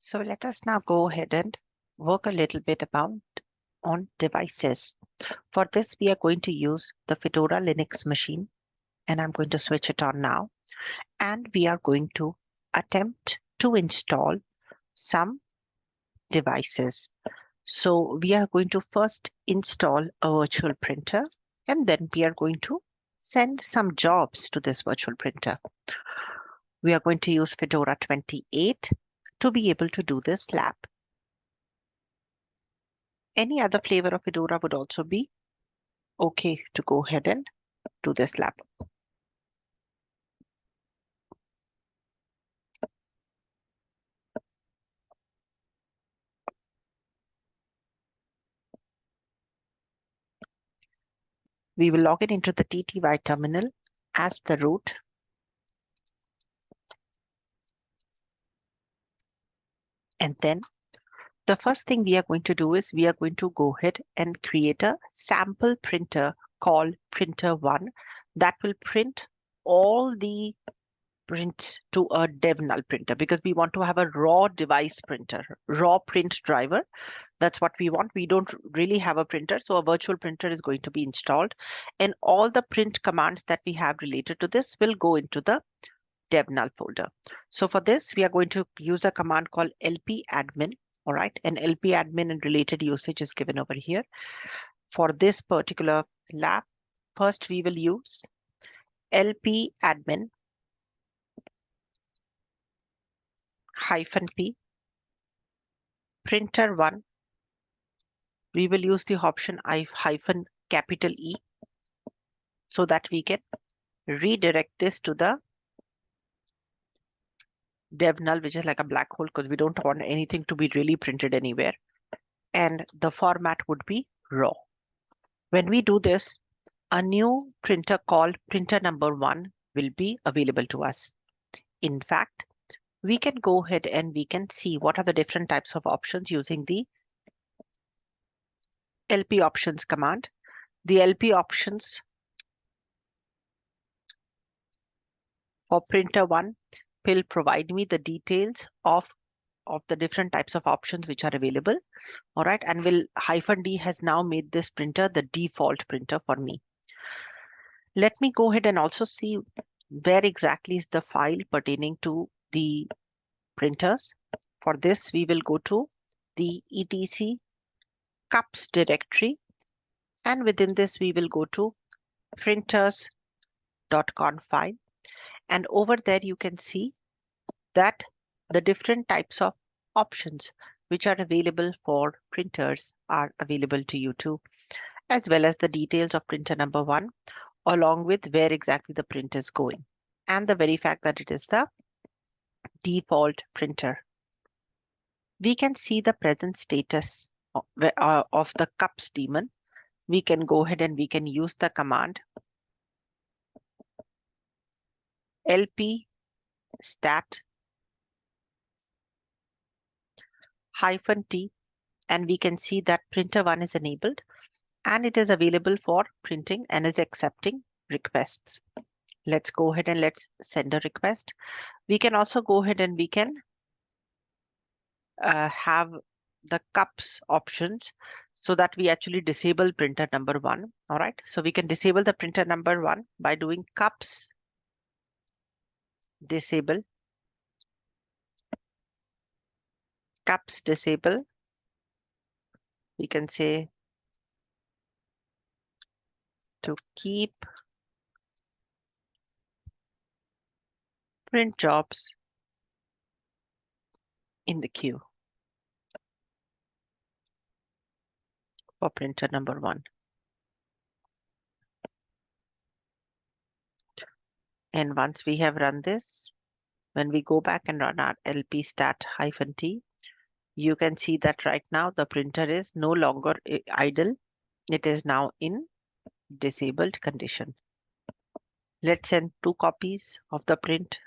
So let us now go ahead and work a little bit about on devices. For this, we are going to use the Fedora Linux machine, and I'm going to switch it on now. And we are going to attempt to install some devices. So we are going to first install a virtual printer, and then we are going to send some jobs to this virtual printer. We are going to use Fedora28 to be able to do this lab. Any other flavor of Fedora would also be okay to go ahead and do this lab. We will log in into the TTY terminal as the root. And then the first thing we are going to do is we are going to go ahead and create a sample printer called printer1 that will print all the prints to a dev null printer, because we want to have a raw device printer, raw print driver. That's what we want. We don't really have a printer, so a virtual printer is going to be installed, and all the print commands that we have related to this will go into the dev null folder. So for this, we are going to use a command called lp-admin. All right, and lp-admin and related usage is given over here. For this particular lab, first we will use lp-admin -p printer1. We will use the option -capital E so that we can redirect this to the dev null, which is like a black hole, because we don't want anything to be really printed anywhere. And the format would be raw. When we do this, a new printer called printer number 1 will be available to us. In fact, we can go ahead and we can see what are the different types of options using the lp options command. The lp options for printer 1 will provide me the details of the different types of options which are available. All right, and -d has now made this printer the default printer for me. Let me go ahead and also see where exactly is the file pertaining to the printers. For this, we will go to the etc cups directory, and within this we will go to printers.conf file, and over there you can see that the different types of options which are available for printers are available to you too, as well as the details of printer number 1, along with where exactly the print is going, and the very fact that it is the default printer. We can see the present status of the cups daemon. We can go ahead and we can use the command lp stat -t, and we can see that printer 1 is enabled and it is available for printing and is accepting requests. Let's go ahead and let's send a request. We can also go ahead and we can have the cups options so that we actually disable printer number 1. All right, so we can disable the printer number 1 by doing cups disable, cups disable. We can say to keep print jobs in the queue for printer number 1. And once we have run this, when we go back and run our lp stat -t, you can see that right now the printer is no longer idle. It is now in disabled condition. Let's send 2 copies of the print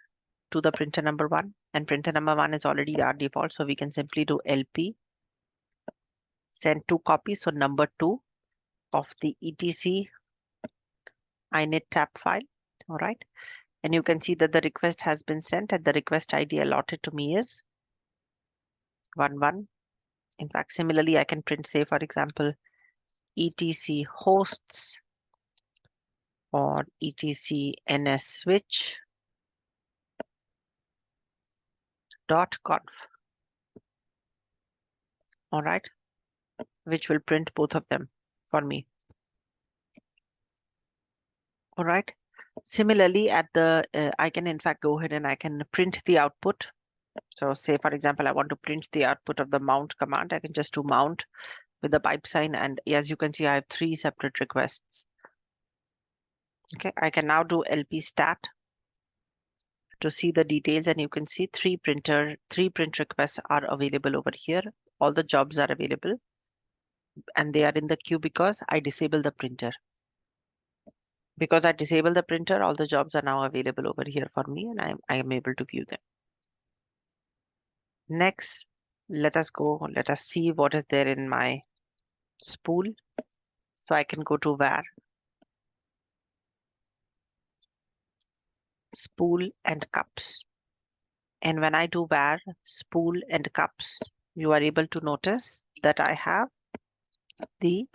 to the printer number 1, and printer number 1 is already our default, so we can simply do lp send 2 copies, so number 2 of the etc init tab file. All right, and you can see that the request has been sent and the request ID allotted to me is 1. In fact, similarly, I can print, say, for example, etc hosts or etc ns switch dot conf. All right, which will print both of them for me. All right. Similarly, at the I can in fact go ahead and I can print the output. So say, for example, I want to print the output of the mount command. I can just do mount with the pipe sign. And as you can see, I have 3 separate requests. Okay, I can now do lp stat to see the details, and you can see 3 print requests are available over here. All the jobs are available and they are in the queue because I disable the printer. Because I disable the printer, all the jobs are now available over here for me, and I am able to view them. Next, let us see what is there in my spool. So I can go to var spool and cups. And when I do var spool and cups, you are able to notice that I have the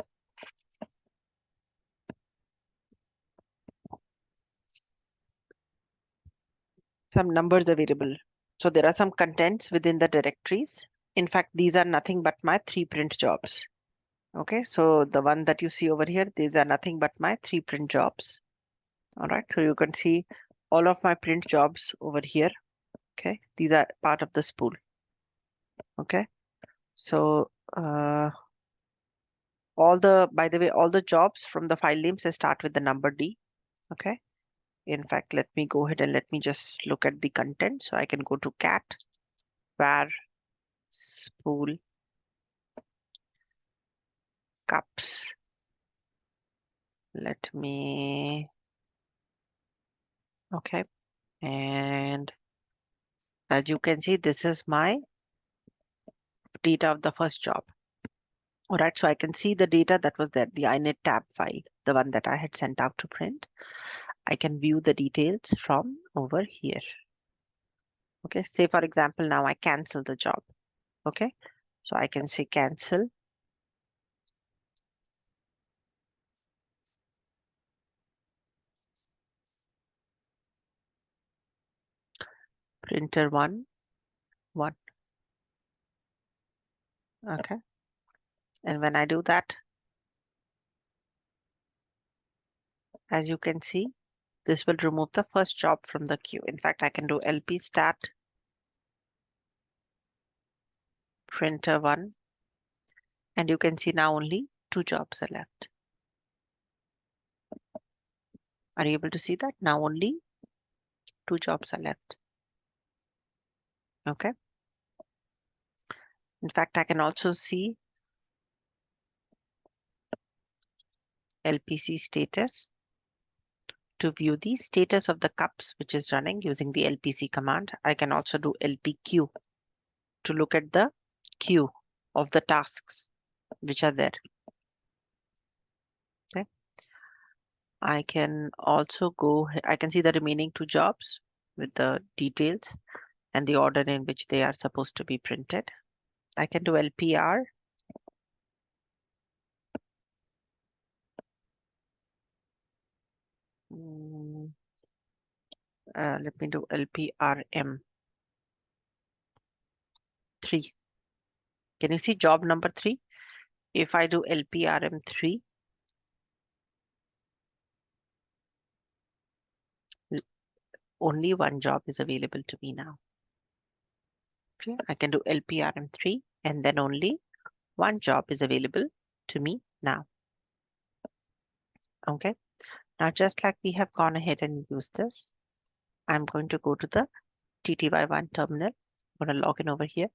some numbers available. So there are some contents within the directories. In fact, these are nothing but my 3 print jobs. Okay, so the one that you see over here, these are nothing but my 3 print jobs. All right, so you can see all of my print jobs over here. Okay, these are part of the spool. Okay, so by the way, all the jobs from the file names, they start with the number D. Okay, in fact, let me go ahead and let me just look at the content. So I can go to cat var spool cups. Let me, okay, and as you can see, this is my data of the first job. All right, so I can see the data that was there, the init tab file, the one that I had sent out to print. I can view the details from over here. Okay, say for example, now I cancel the job. Okay, so I can say cancel printer 1. Okay, and when I do that, as you can see, this will remove the first job from the queue. In fact, I can do lp stat printer 1, and you can see now only 2 jobs are left. Are you able to see that? Now only 2 jobs are left. Okay. In fact, I can also see LPC status to view the status of the cups which is running using the LPC command. I can also do LPQ to look at the queue of the tasks which are there. Okay. I can also I can see the remaining 2 jobs with the details and the order in which they are supposed to be printed. I can do LPR. Let me do LPRM 3. Can you see job number 3? If I do LPRM 3, only 1 job is available to me now. Okay, I can do LPRM3 and then only 1 job is available to me now. Okay, now just like we have gone ahead and used this, I'm going to go to the TTY1 terminal. I'm going to log in over here.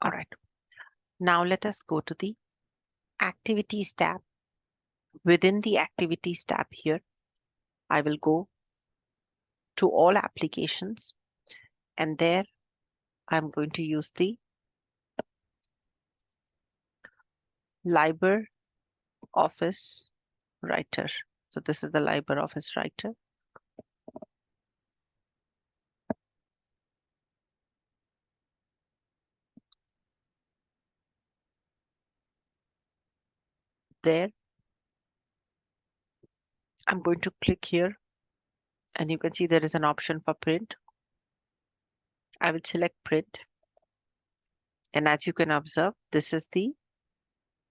All right. Now let us go to the Activities tab. Within the Activities tab here, I will go to all applications, and there I'm going to use the LibreOffice Writer. So this is the LibreOffice Writer. There, I'm going to click here, and you can see there is an option for print. I will select print. And as you can observe, this is the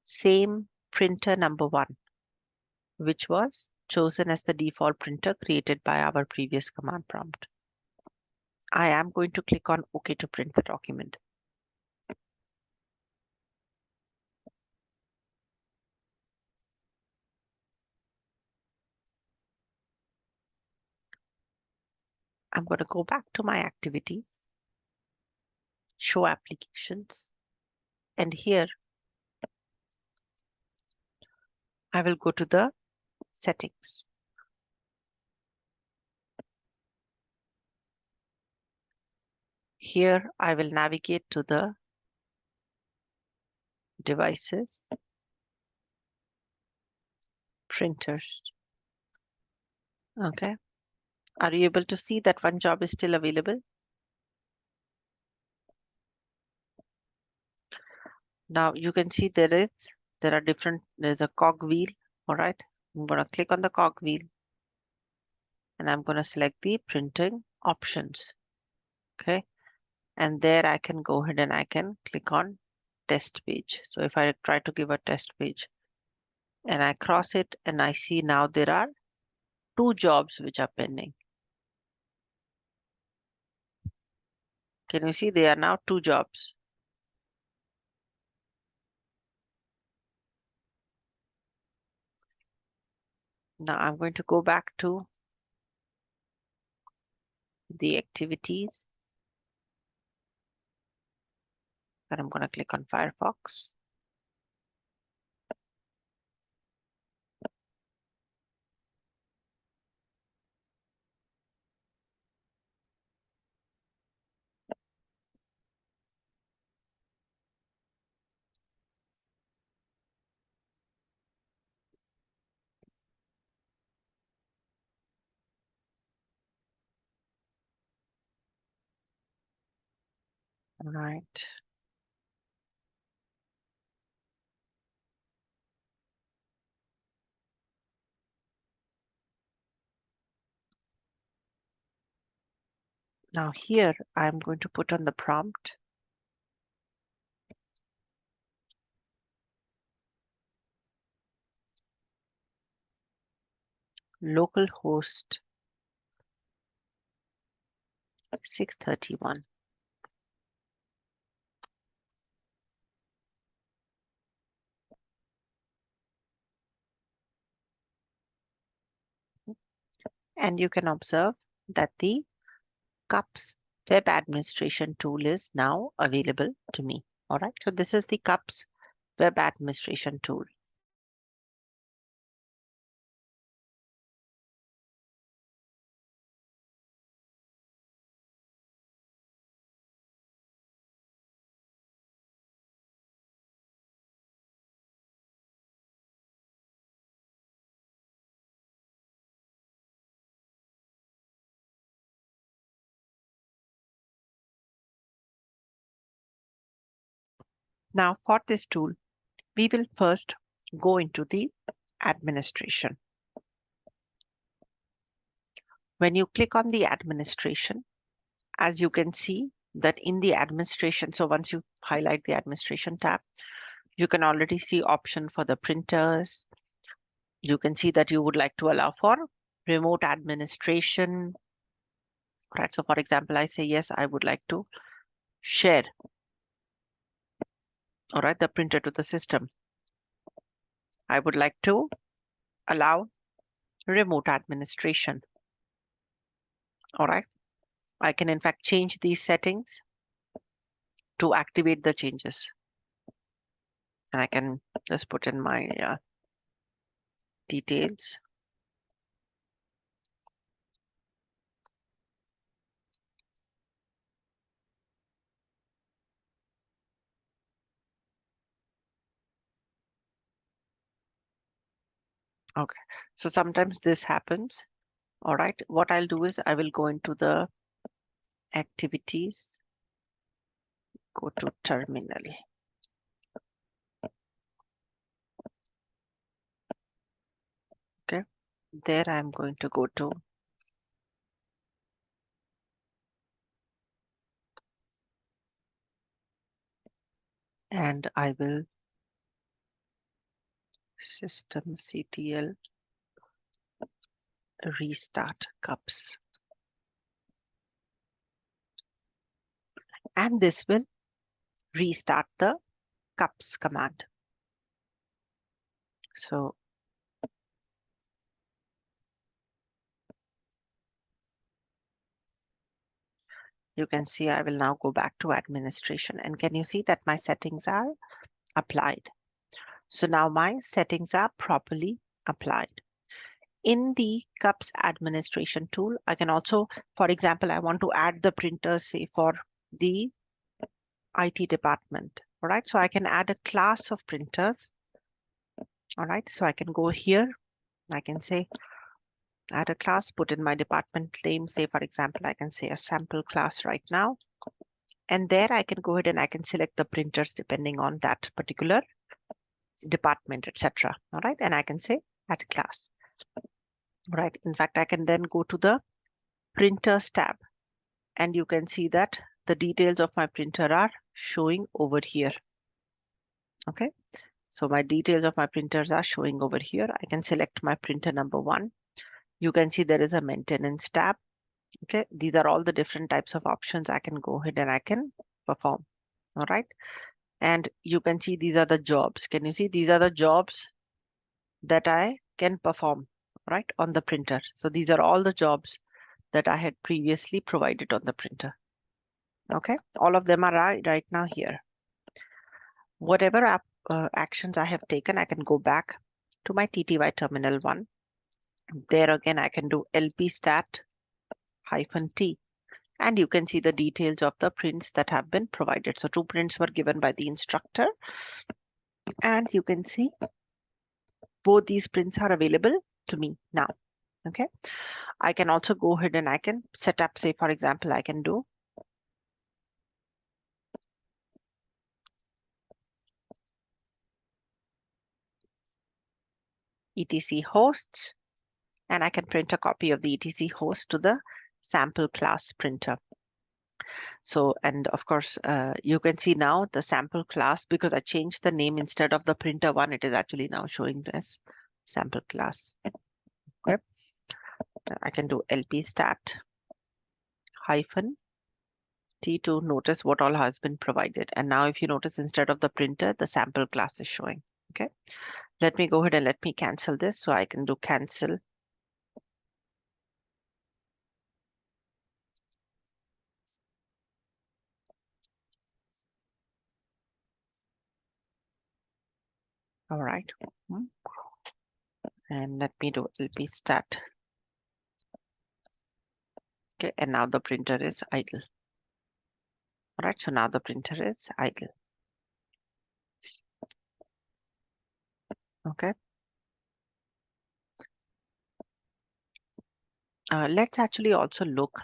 same printer number 1, which was chosen as the default printer created by our previous command prompt. I am going to click on OK to print the document. I'm going to go back to my activities, show applications, and here I will go to the settings. Here I will navigate to the devices, printers. Okay. Are you able to see that one job is still available? Now you can see there's a cog wheel. All right. I'm going to click on the cog wheel and I'm going to select the printing options. Okay. And there I can go ahead and I can click on test page. So if I try to give a test page and I cross it and I see now there are 2 jobs which are pending. Can you see there are now 2 jobs? Now I'm going to go back to the activities and I'm going to click on Firefox. All right. Now here I'm going to put on the prompt localhost 631. And you can observe that the CUPS web administration tool is now available to me. All right. So this is the CUPS web administration tool. Now for this tool, we will first go into the administration. When you click on the administration, as you can see that in the administration, so once you highlight the administration tab, you can already see option for the printers. You can see that you would like to allow for remote administration. Right. So for example, I say, yes, I would like to share, all right, the printer to the system. I would like to allow remote administration. All right. I can in fact change these settings to activate the changes. And I can just put in my details. Okay, so sometimes this happens. All right, what I'll do is I will go into the activities, go to terminal. Okay, there I'm going to go to and I will systemctl restart cups. And this will restart the cups command. So you can see I will now go back to administration. And can you see that my settings are applied? So now my settings are properly applied. In the cups administration tool, I can also, for example, I want to add the printers, say for the IT department. All right, so I can add a class of printers. All right, so I can go here. I can say add a class, put in my department name. Say, for example, I can say a sample class right now. And there I can go ahead and I can select the printers depending on that particular department, etc. All right, and I can say add class. Right, in fact, I can then go to the printers tab and you can see that the details of my printer are showing over here. Okay, so my details of my printers are showing over here. I can select my printer number 1. You can see there is a maintenance tab. Okay, these are all the different types of options I can go ahead and I can perform. All right, and you can see these are the jobs. Can you see these are the jobs that I can perform right on the printer? So these are all the jobs that I had previously provided on the printer. Okay, all of them are right now here. Whatever actions I have taken, I can go back to my TTY terminal 1. There again, I can do LP stat -T. And you can see the details of the prints that have been provided. So 2 prints were given by the instructor. And you can see both these prints are available to me now. Okay. I can also go ahead and I can set up, say, for example, I can do etc hosts, and I can print a copy of the etc host to the sample class printer. So, and of course, you can see now the sample class, because I changed the name instead of the printer 1, it is actually now showing as sample class. Okay. I can do LP stat -T to notice what all has been provided. And now if you notice, instead of the printer, the sample class is showing. Okay. Let me go ahead and let me cancel this. So I can do cancel. All right. And let me do LP stat. Okay. And now the printer is idle. All right. So now the printer is idle. Okay. Let's actually also look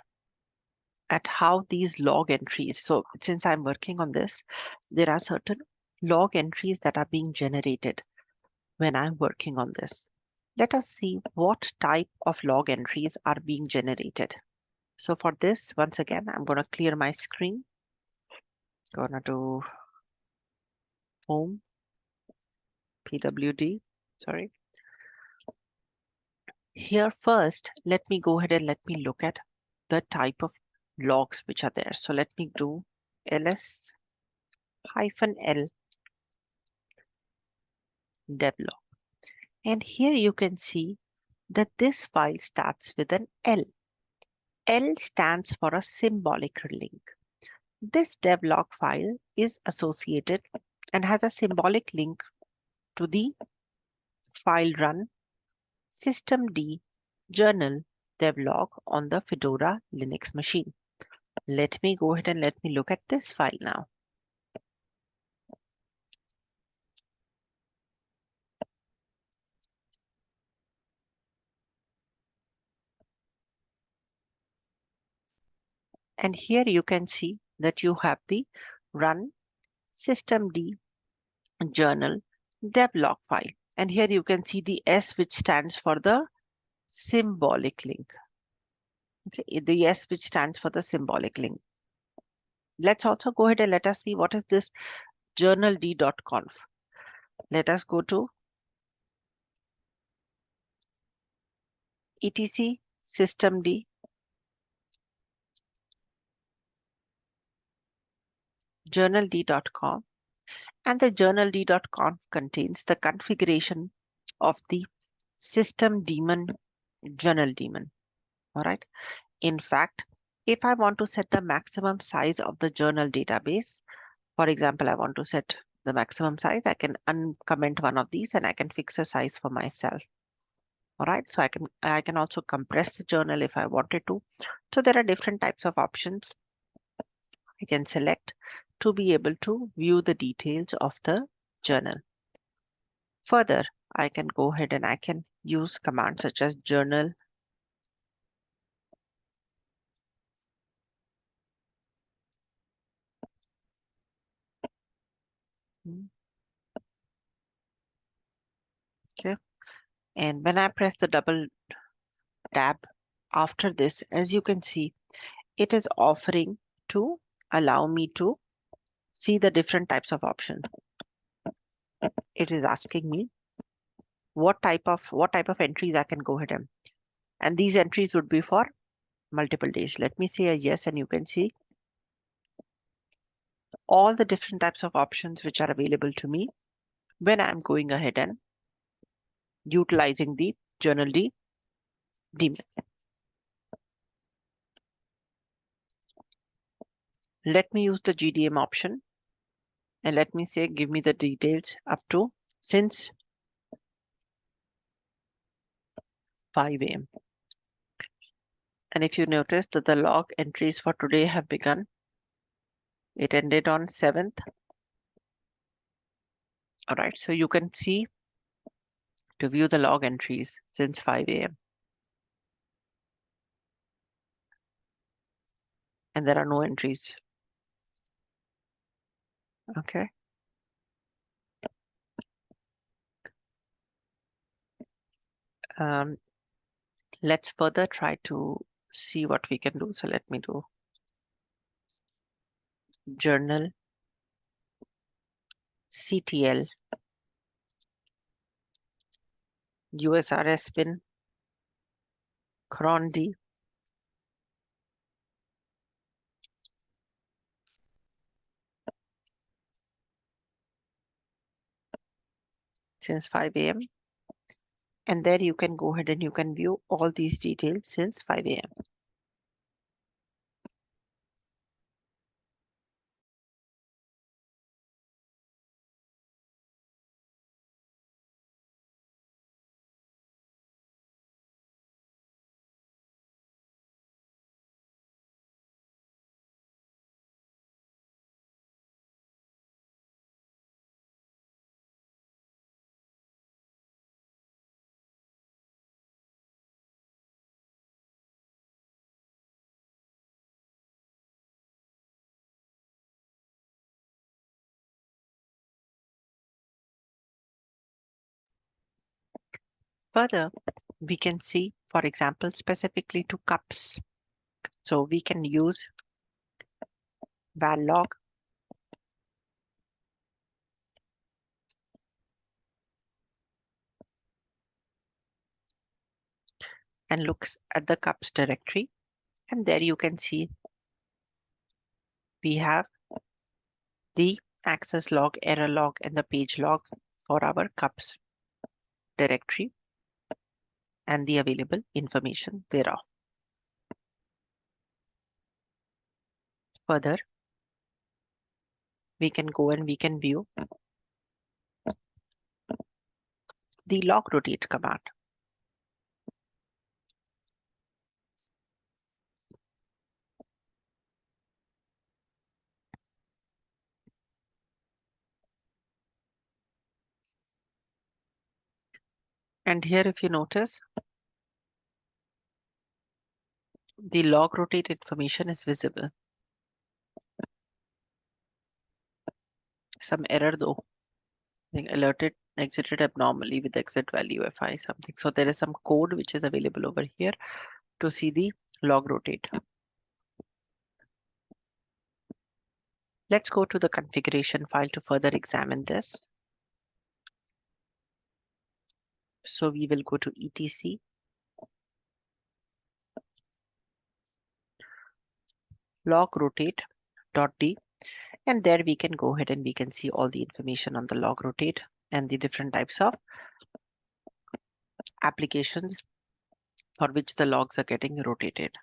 at how these log entries. So since I'm working on this, there are certain log entries that are being generated when I'm working on this. Let us see what type of log entries are being generated. So for this, once again, I'm going to clear my screen. Gonna do home, PWD, sorry. Here first, let me go ahead and let me look at the type of logs which are there. So let me do ls-l devlog. And here you can see that this file starts with an L. L stands for a symbolic link. This devlog file is associated and has a symbolic link to the file run systemd journal devlog on the Fedora Linux machine. Let me go ahead and let me look at this file now. And here you can see that you have the run systemd journal devlog file. And here you can see the S, which stands for the symbolic link. Okay, the S which stands for the symbolic link. Let's also go ahead and let us see what is this journald.conf. Let us go to etc systemd journald.conf, and the journald.conf contains the configuration of the system daemon journal daemon. All right. In fact, if I want to set the maximum size of the journal database, for example, I want to set the maximum size, I can uncomment one of these and I can fix a size for myself. All right, so I can also compress the journal if I wanted to. So there are different types of options I can select to be able to view the details of the journal. Further, I can go ahead and I can use commands such as journal okay. And when I press the double tab after this, as you can see, it is offering to allow me to see the different types of options. It is asking me what type of entries I can go ahead and these entries would be for multiple days. Let me say a yes, and you can see all the different types of options which are available to me when I'm going ahead and utilizing the journal daemon. Let me use the GDM option and let me say give me the details up to since 5 a.m. And if you notice that the log entries for today have begun, it ended on 7th. All right, so you can see to view the log entries since 5 a.m. And there are no entries. Okay. Let's further try to see what we can do. So let me do journal CTL USRS pin cron D since 5 a.m. And there you can go ahead and you can view all these details since 5 a.m. Further, we can see, for example, specifically to cups. So we can use val log and looks at the cups directory. And there you can see we have the access log, error log, and the page log for our cups directory and the available information thereof. Further, we can go and we can view the log rotate command. And here, if you notice, the log rotate information is visible. Some error though, being alerted, exited abnormally with exit value FI something. So there is some code which is available over here to see the log rotate. Let's go to the configuration file to further examine this. So we will go to etc log rotate.d, and there we can go ahead and we can see all the information on the log rotate and the different types of applications for which the logs are getting rotated.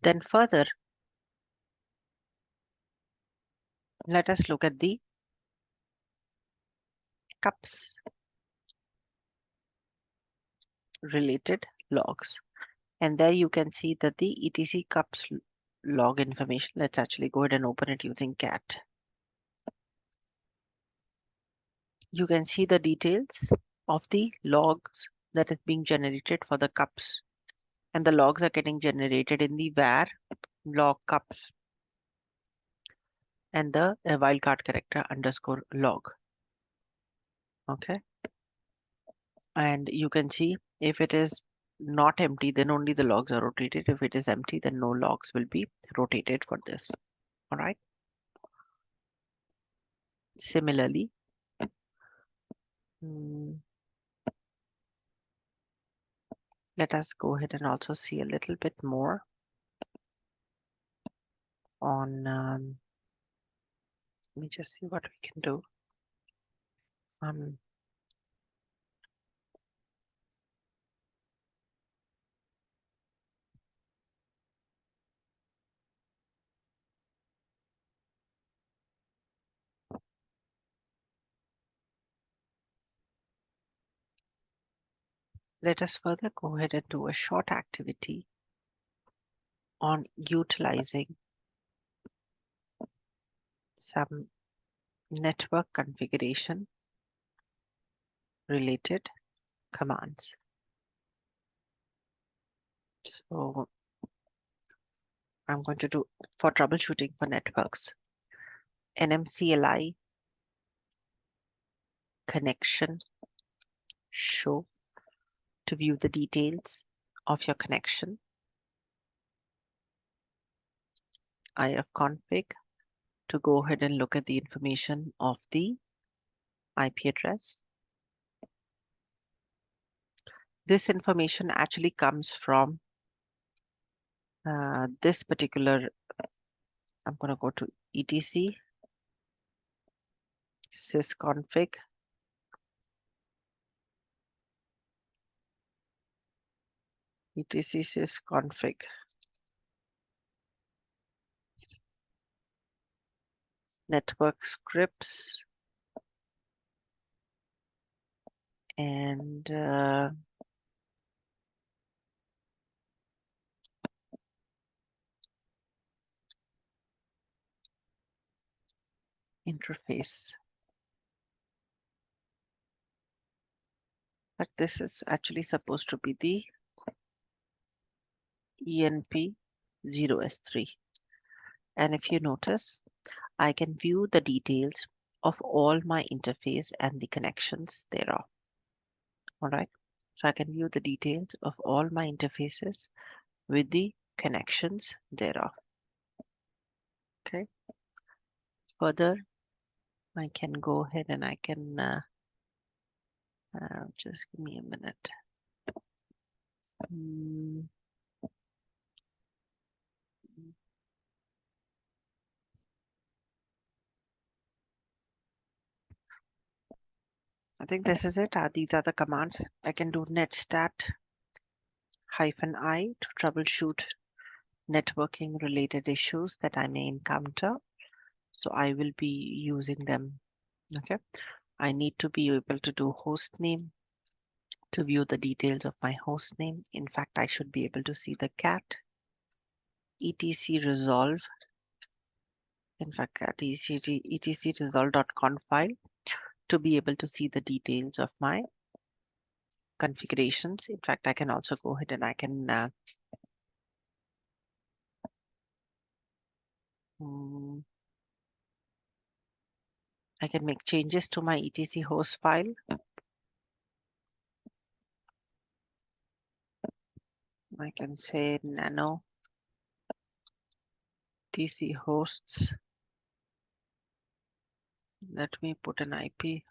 Then further, let us look at the cups related logs. And there you can see that the etc cups log information. Let's actually go ahead and open it using cat. You can see the details of the logs that is being generated for the cups. And the logs are getting generated in the var log cups and the wildcard character underscore log. Okay. And you can see if it is not empty, then only the logs are rotated. If it is empty, then no logs will be rotated for this. All right. Similarly, let us go ahead and also see a little bit more on, let me just see what we can do. Let us further go ahead and do a short activity on utilizing some network configuration related commands. So I'm going to do for troubleshooting for networks, nmcli connection show to view the details of your connection, ifconfig to go ahead and look at the information of the IP address. This information actually comes from this particular, I'm going to go to etc sysconfig etc sysconfig network scripts and interface. But this is actually supposed to be the ENP0S3. And if you notice, I can view the details of all my interface and the connections thereof. All right. So I can view the details of all my interfaces with the connections thereof. Okay. Further, I can go ahead and I can just give me a minute. I think this is it. These are the commands. I can do netstat -I to troubleshoot networking related issues that I may encounter. So I will be using them. Okay. I need to be able to do host name to view the details of my host name. In fact, I should be able to see the cat etc resolve. In fact, cat etc resolve.conf file to be able to see the details of my configurations. In fact, I can also go ahead and I can make changes to my etc host file. I can say nano etc hosts. Let me put an IP.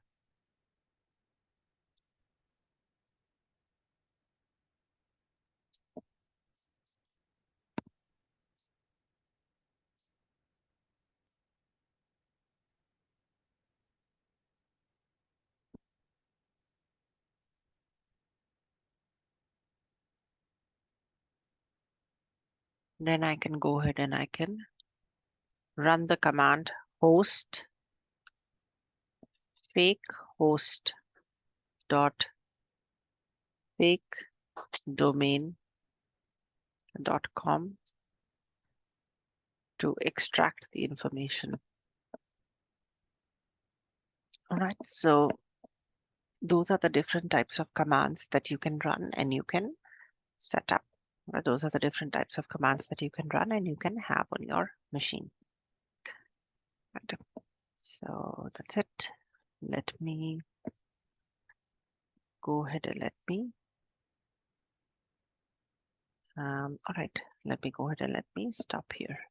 Then I can go ahead and I can run the command host fake host dot fake domain .com to extract the information. All right, so those are the different types of commands that you can run and you can set up. Those are the different types of commands that you can run and you can have on your machine. Right. So that's it. Let me go ahead and all right, let me go ahead and let me stop here.